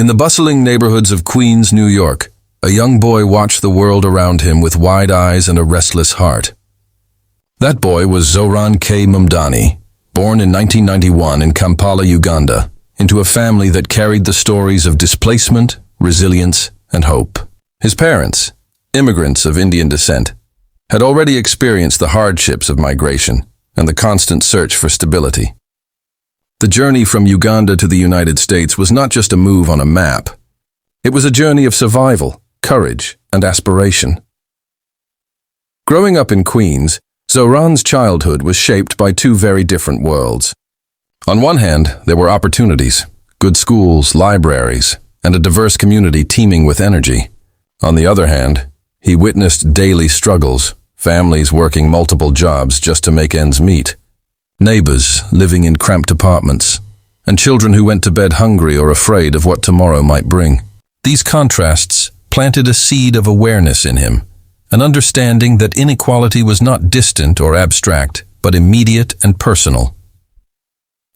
In the bustling neighborhoods of Queens, New York, a young boy watched the world around him with wide eyes and a restless heart. That boy was Zohran K. Mumdani, born in 1991 in Kampala, Uganda, into a family that carried the stories of displacement, resilience, and hope. His parents, immigrants of Indian descent, had already experienced the hardships of migration and the constant search for stability. The journey from Uganda to the United States was not just a move on a map. It was a journey of survival, courage, and aspiration. Growing up in Queens, Zohran's childhood was shaped by two very different worlds. On one hand, there were opportunities, good schools, libraries, and a diverse community teeming with energy. On the other hand, he witnessed daily struggles, families working multiple jobs just to make ends meet, neighbors living in cramped apartments, and children who went to bed hungry or afraid of what tomorrow might bring. These contrasts planted a seed of awareness in him, an understanding that inequality was not distant or abstract, but immediate and personal.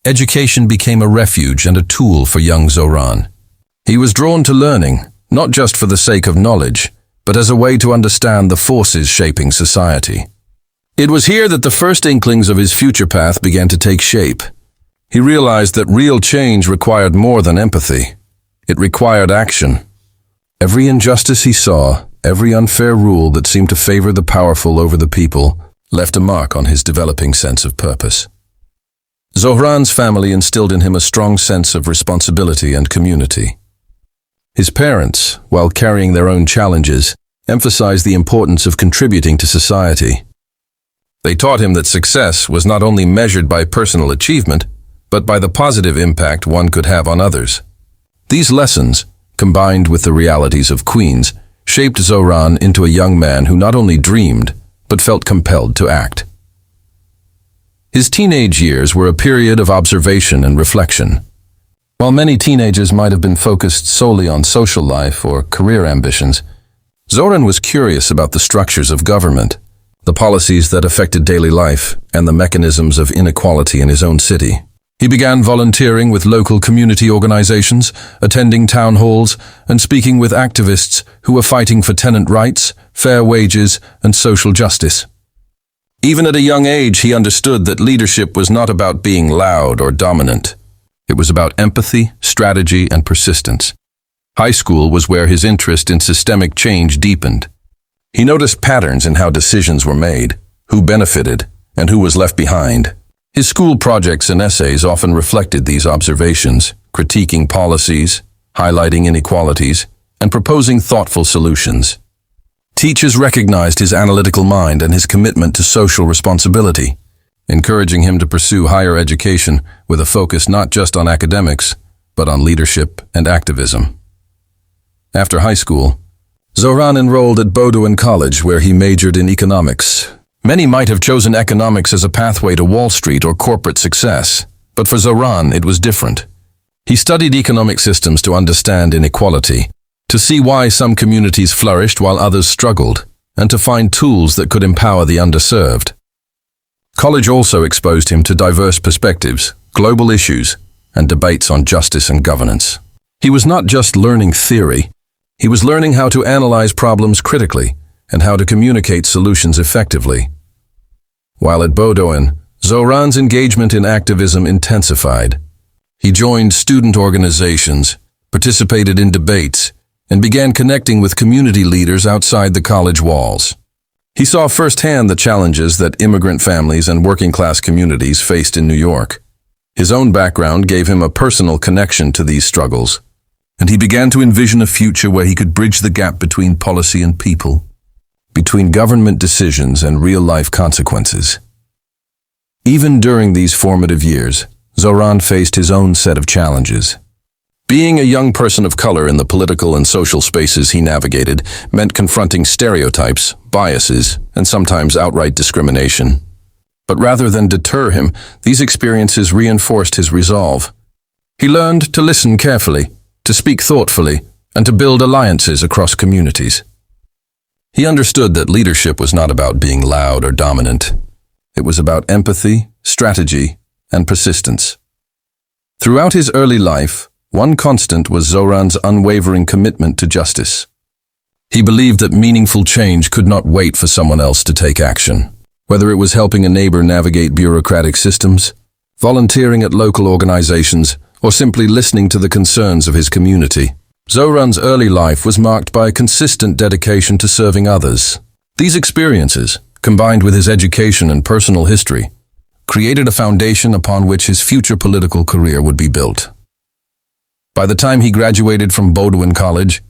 Education became a refuge and a tool for young Zohran. He was drawn to learning, not just for the sake of knowledge, but as a way to understand the forces shaping society. It was here that the first inklings of his future path began to take shape. He realized that real change required more than empathy. It required action. Every injustice he saw, every unfair rule that seemed to favor the powerful over the people, left a mark on his developing sense of purpose. Zohran's family instilled in him a strong sense of responsibility and community. His parents, while carrying their own challenges, emphasized the importance of contributing to society. They taught him that success was not only measured by personal achievement, but by the positive impact one could have on others. These lessons, combined with the realities of Queens, shaped Zohran into a young man who not only dreamed, but felt compelled to act. His teenage years were a period of observation and reflection. While many teenagers might have been focused solely on social life or career ambitions, Zohran was curious about the structures of government, the policies that affected daily life, and the mechanisms of inequality in his own city. He began volunteering with local community organizations, attending town halls, and speaking with activists who were fighting for tenant rights, fair wages, and social justice. Even at a young age, he understood that leadership was not about being loud or dominant. It was about empathy, strategy, and persistence. High school was where his interest in systemic change deepened. He noticed patterns in how decisions were made, who benefited, and who was left behind. His school projects and essays often reflected these observations, critiquing policies, highlighting inequalities, and proposing thoughtful solutions. Teachers recognized his analytical mind and his commitment to social responsibility, encouraging him to pursue higher education with a focus not just on academics, but on leadership and activism. After high school, Zohran enrolled at Bowdoin College, where he majored in economics. Many might have chosen economics as a pathway to Wall Street or corporate success, but for Zohran it was different. He studied economic systems to understand inequality, to see why some communities flourished while others struggled, and to find tools that could empower the underserved. College also exposed him to diverse perspectives, global issues, and debates on justice and governance. He was not just learning theory, he was learning how to analyze problems critically and how to communicate solutions effectively. While at Bowdoin, Zohran's engagement in activism intensified. He joined student organizations, participated in debates, and began connecting with community leaders outside the college walls. He saw firsthand the challenges that immigrant families and working-class communities faced in New York. His own background gave him a personal connection to these struggles, and he began to envision a future where he could bridge the gap between policy and people, between government decisions and real-life consequences. Even during these formative years, Zohran faced his own set of challenges. Being a young person of color in the political and social spaces he navigated meant confronting stereotypes, biases, and sometimes outright discrimination. But rather than deter him, these experiences reinforced his resolve. He learned to listen carefully, to speak thoughtfully, and to build alliances across communities. He understood that leadership was not about being loud or dominant. It was about empathy, strategy, and persistence. Throughout his early life, One constant was Zohran's unwavering commitment to justice. He believed that meaningful change could not wait for someone else to take action. Whether it was helping a neighbor navigate bureaucratic systems, volunteering at local organizations, or simply listening to the concerns of his community, Zohran's early life was marked by a consistent dedication to serving others. These experiences, combined with his education and personal history, created a foundation upon which his future political career would be built. By the time he graduated from Bowdoin College,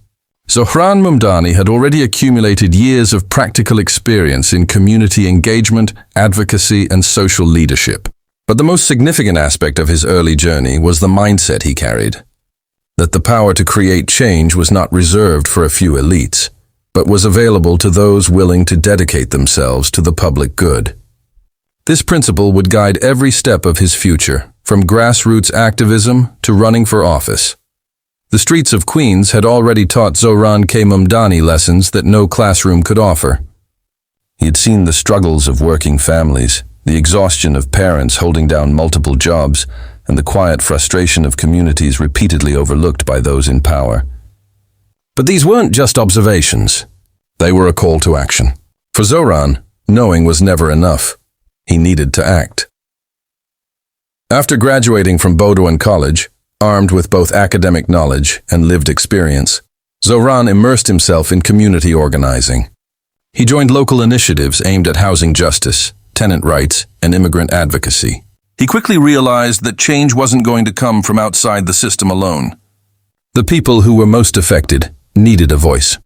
Zohran Mumdani had already accumulated years of practical experience in community engagement, advocacy, and social leadership. But the most significant aspect of his early journey was the mindset he carried, that the power to create change was not reserved for a few elites, but was available to those willing to dedicate themselves to the public good. This principle would guide every step of his future, from grassroots activism to running for office. The streets of Queens had already taught Zohran K. Mumdani lessons that no classroom could offer. He had seen the struggles of working families, the exhaustion of parents holding down multiple jobs, and the quiet frustration of communities repeatedly overlooked by those in power. But these weren't just observations. They were a call to action. For Zohran, knowing was never enough. He needed to act. After graduating from Bowdoin College, armed with both academic knowledge and lived experience, Zohran immersed himself in community organizing. He joined local initiatives aimed at housing justice, tenant rights, and immigrant advocacy. He quickly realized that change wasn't going to come from outside the system alone. The people who were most affected needed a voice,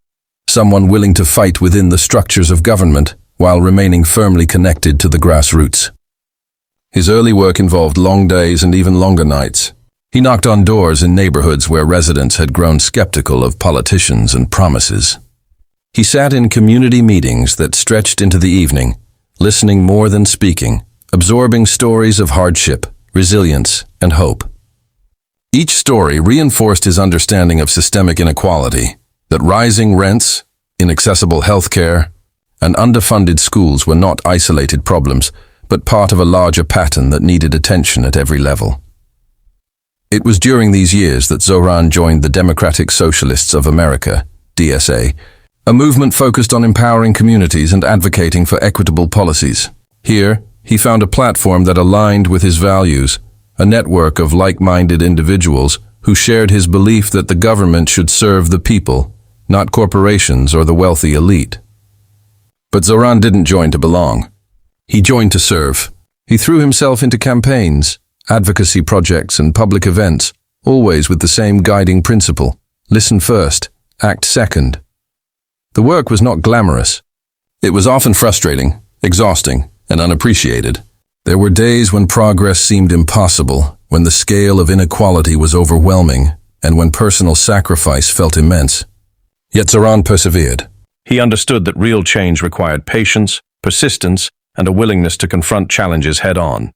someone willing to fight within the structures of government while remaining firmly connected to the grassroots. His early work involved long days and even longer nights. He knocked on doors in neighborhoods where residents had grown skeptical of politicians and promises. He sat in community meetings that stretched into the evening, listening more than speaking, absorbing stories of hardship, resilience, and hope. Each story reinforced his understanding of systemic inequality, that rising rents, inaccessible healthcare, and underfunded schools were not isolated problems, but part of a larger pattern that needed attention at every level. It was during these years that Zohran joined the Democratic Socialists of America, DSA, a movement focused on empowering communities and advocating for equitable policies. Here, he found a platform that aligned with his values, a network of like-minded individuals who shared his belief that the government should serve the people, not corporations or the wealthy elite. But Zohran didn't join to belong. He joined to serve. He threw himself into campaigns, advocacy projects, and public events, always with the same guiding principle: listen first, act second. The work was not glamorous. It was often frustrating, exhausting, and unappreciated. There were days when progress seemed impossible, when the scale of inequality was overwhelming, and when personal sacrifice felt immense. Yet Zohran persevered. He understood that real change required patience, persistence, and a willingness to confront challenges head-on.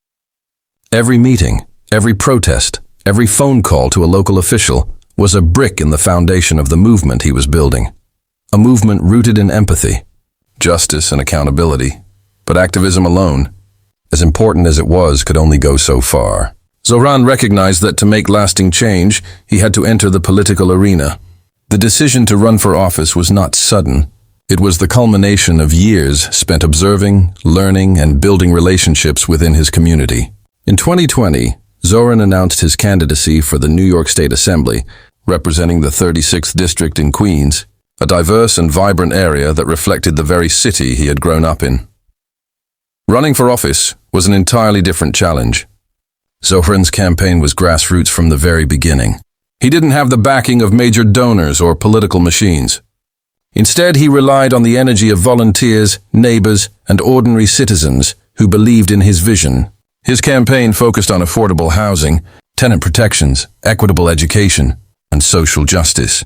Every meeting, every protest, every phone call to a local official was a brick in the foundation of the movement he was building. A movement rooted in empathy, justice, and accountability. But activism alone, as important as it was, could only go so far. Zohran recognized that to make lasting change, he had to enter the political arena. The decision to run for office was not sudden. It was the culmination of years spent observing, learning, and building relationships within his community. In 2020, Zohran announced his candidacy for the New York State Assembly, representing the 36th District in Queens, a diverse and vibrant area that reflected the very city he had grown up in. Running for office was an entirely different challenge. Zohran's campaign was grassroots from the very beginning. He didn't have the backing of major donors or political machines. Instead, he relied on the energy of volunteers, neighbors, and ordinary citizens who believed in his vision. His campaign focused on affordable housing, tenant protections, equitable education, and social justice.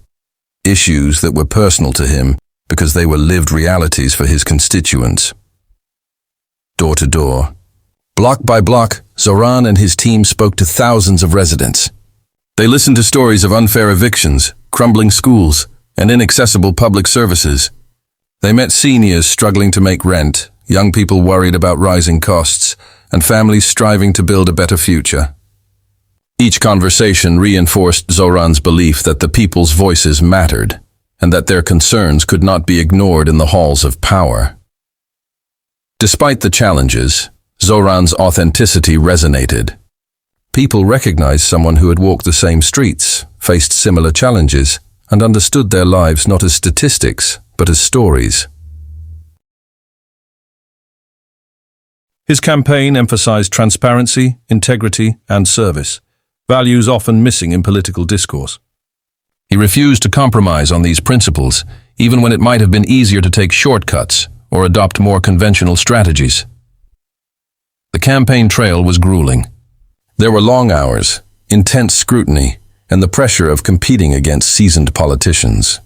Issues that were personal to him because they were lived realities for his constituents. Door to door, block by block, Zohran and his team spoke to thousands of residents. They listened to stories of unfair evictions, crumbling schools, and inaccessible public services. They met seniors struggling to make rent, young people worried about rising costs, and families striving to build a better future. Each conversation reinforced Zohran's belief that the people's voices mattered, and that their concerns could not be ignored in the halls of power. Despite the challenges, Zohran's authenticity resonated. People recognized someone who had walked the same streets, faced similar challenges, and understood their lives not as statistics, but as stories. His campaign emphasized transparency, integrity, and service, values often missing in political discourse. He refused to compromise on these principles, even when it might have been easier to take shortcuts or adopt more conventional strategies. The campaign trail was grueling. There were long hours, intense scrutiny, and the pressure of competing against seasoned politicians.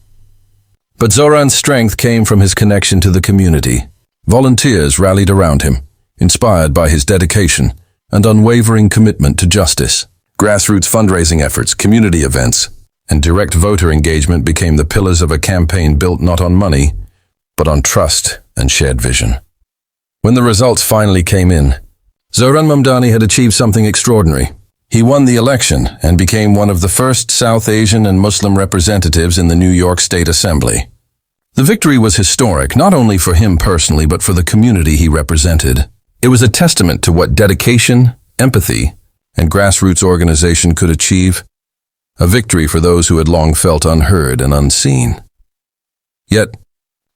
But Zohran's strength came from his connection to the community. Volunteers rallied around him, inspired by his dedication and unwavering commitment to justice. Grassroots fundraising efforts, community events, and direct voter engagement became the pillars of a campaign built not on money, but on trust and shared vision. When the results finally came in, Zohran Mumdani had achieved something extraordinary. He won the election and became one of the first South Asian and Muslim representatives in the New York State Assembly. The victory was historic, not only for him personally, but for the community he represented. It was a testament to what dedication, empathy, and grassroots organization could achieve, a victory for those who had long felt unheard and unseen. Yet,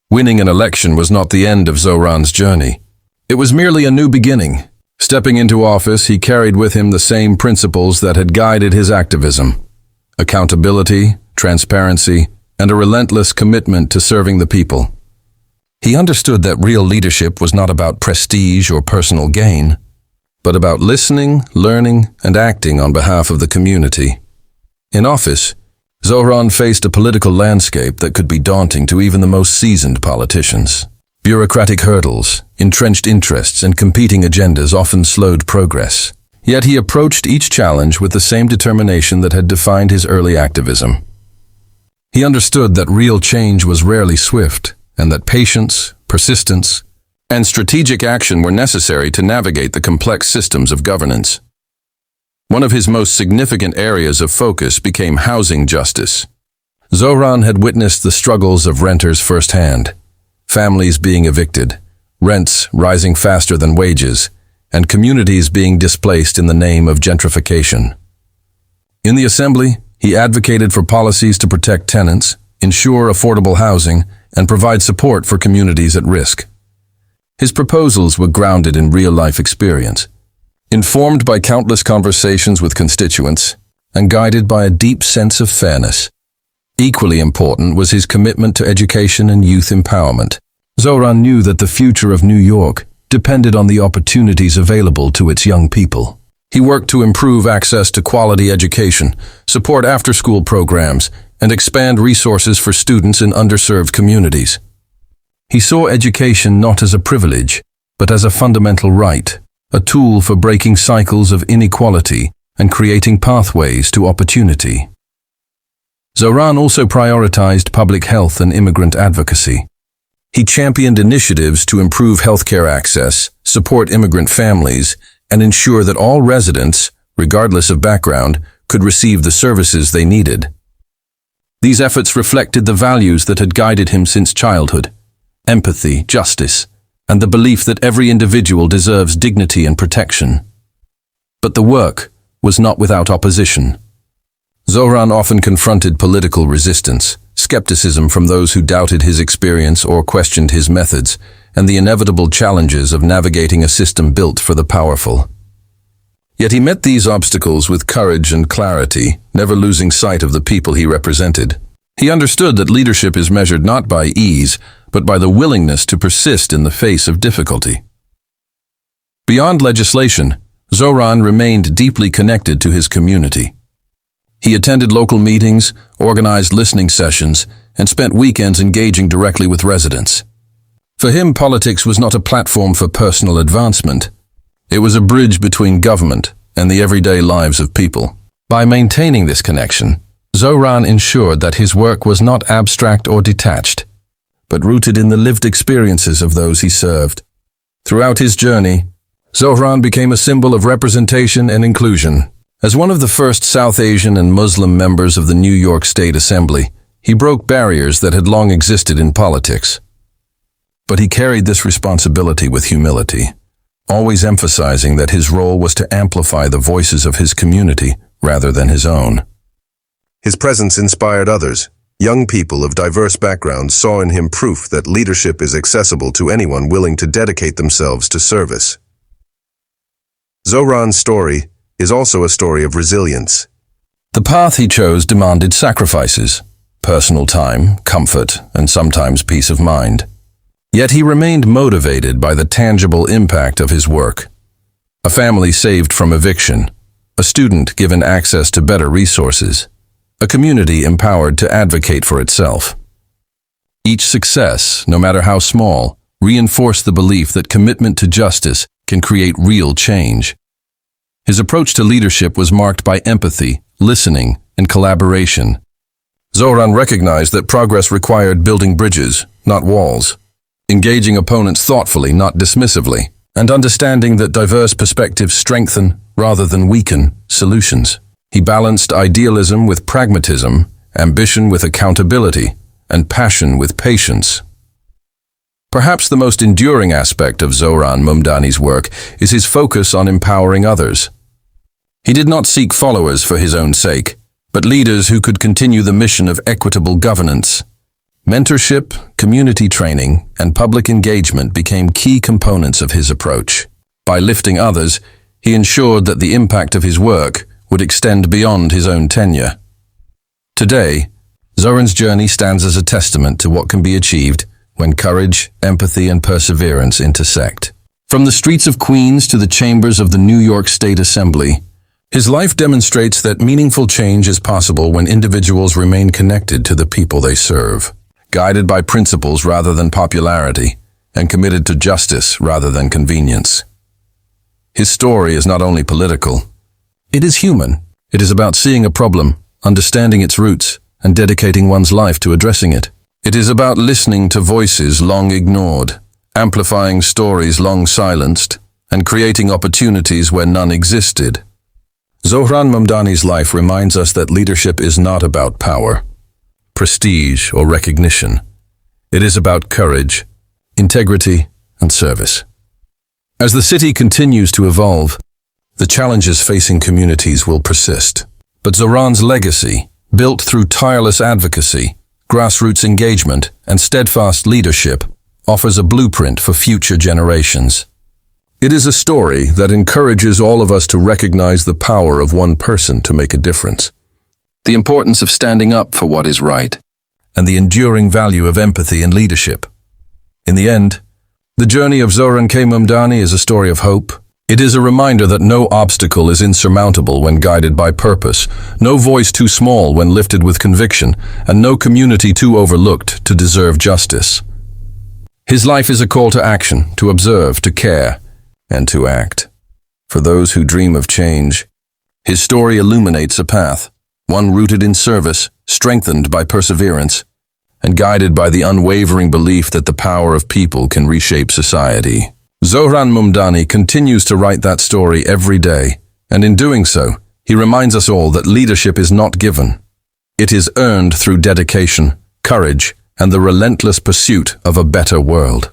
winning an election was not the end of Zohran's journey. It was merely a new beginning. Stepping into office, he carried with him the same principles that had guided his activism: accountability, transparency, and a relentless commitment to serving the people. He understood that real leadership was not about prestige or personal gain, but about listening, learning, and acting on behalf of the community. In office, Zohran faced a political landscape that could be daunting to even the most seasoned politicians. Bureaucratic hurdles, entrenched interests, and competing agendas often slowed progress. Yet he approached each challenge with the same determination that had defined his early activism. He understood that real change was rarely swift, and that patience, persistence, and strategic action were necessary to navigate the complex systems of governance. One of his most significant areas of focus became housing justice. Zohran had witnessed the struggles of renters firsthand, families being evicted, rents rising faster than wages, and communities being displaced in the name of gentrification. In the assembly, he advocated for policies to protect tenants, ensure affordable housing, and provide support for communities at risk. His proposals were grounded in real-life experience, informed by countless conversations with constituents, and guided by a deep sense of fairness. Equally important was his commitment to education and youth empowerment. Zohran knew that the future of New York depended on the opportunities available to its young people. He worked to improve access to quality education, support after-school programs, and expand resources for students in underserved communities. He saw education not as a privilege, but as a fundamental right, a tool for breaking cycles of inequality and creating pathways to opportunity. Zohran also prioritized public health and immigrant advocacy. He championed initiatives to improve healthcare access, support immigrant families, and ensure that all residents, regardless of background, could receive the services they needed. These efforts reflected the values that had guided him since childhood: empathy, justice, and the belief that every individual deserves dignity and protection. But the work was not without opposition. Zohran often confronted political resistance, skepticism from those who doubted his experience or questioned his methods, and the inevitable challenges of navigating a system built for the powerful. Yet he met these obstacles with courage and clarity, never losing sight of the people he represented. He understood that leadership is measured not by ease, but by the willingness to persist in the face of difficulty. Beyond legislation, Zohran remained deeply connected to his community. He attended local meetings, organized listening sessions, and spent weekends engaging directly with residents. For him, politics was not a platform for personal advancement. It was a bridge between government and the everyday lives of people. By maintaining this connection, Zohran ensured that his work was not abstract or detached, but rooted in the lived experiences of those he served. Throughout his journey, Zohran became a symbol of representation and inclusion, As one of the first South Asian and Muslim members of the New York State Assembly, he broke barriers that had long existed in politics. But he carried this responsibility with humility, always emphasizing that his role was to amplify the voices of his community rather than his own. His presence inspired others. Young people of diverse backgrounds saw in him proof that leadership is accessible to anyone willing to dedicate themselves to service. Zohran's story is also a story of resilience. The path he chose demanded sacrifices, personal time, comfort, and sometimes peace of mind. Yet he remained motivated by the tangible impact of his work. A family saved from eviction, a student given access to better resources, a community empowered to advocate for itself. Each success, no matter how small, reinforced the belief that commitment to justice can create real change. His approach to leadership was marked by empathy, listening, and collaboration. Zohran recognized that progress required building bridges, not walls, engaging opponents thoughtfully, not dismissively, and understanding that diverse perspectives strengthen, rather than weaken, solutions. He balanced idealism with pragmatism, ambition with accountability, and passion with patience. Perhaps the most enduring aspect of Zohran Mumdani's work is his focus on empowering others. He did not seek followers for his own sake, but leaders who could continue the mission of equitable governance. Mentorship, community training, and public engagement became key components of his approach. By lifting others, he ensured that the impact of his work would extend beyond his own tenure. Today, Zohran's journey stands as a testament to what can be achieved when courage, empathy, and perseverance intersect. From the streets of Queens to the chambers of the New York State Assembly, his life demonstrates that meaningful change is possible when individuals remain connected to the people they serve, guided by principles rather than popularity, and committed to justice rather than convenience. His story is not only political, it is human. It is about seeing a problem, understanding its roots, and dedicating one's life to addressing it. It is about listening to voices long ignored, amplifying stories long silenced, and creating opportunities where none existed. Zohran Mumdani's life reminds us that leadership is not about power, prestige, or recognition. It is about courage, integrity, and service. As the city continues to evolve, the challenges facing communities will persist. But Zohran's legacy, built through tireless advocacy, grassroots engagement, and steadfast leadership, offers a blueprint for future generations. It is a story that encourages all of us to recognize the power of one person to make a difference, the importance of standing up for what is right, and the enduring value of empathy and leadership. In the end, the journey of Zohran K. Mumdani is a story of hope. It is a reminder that no obstacle is insurmountable when guided by purpose, no voice too small when lifted with conviction, and no community too overlooked to deserve justice. His life is a call to action, to observe, to care, and to act. For those who dream of change, his story illuminates a path, one rooted in service, strengthened by perseverance, and guided by the unwavering belief that the power of people can reshape society. Zohran Mumdani continues to write that story every day, and in doing so, he reminds us all that leadership is not given. It is earned through dedication, courage, and the relentless pursuit of a better world.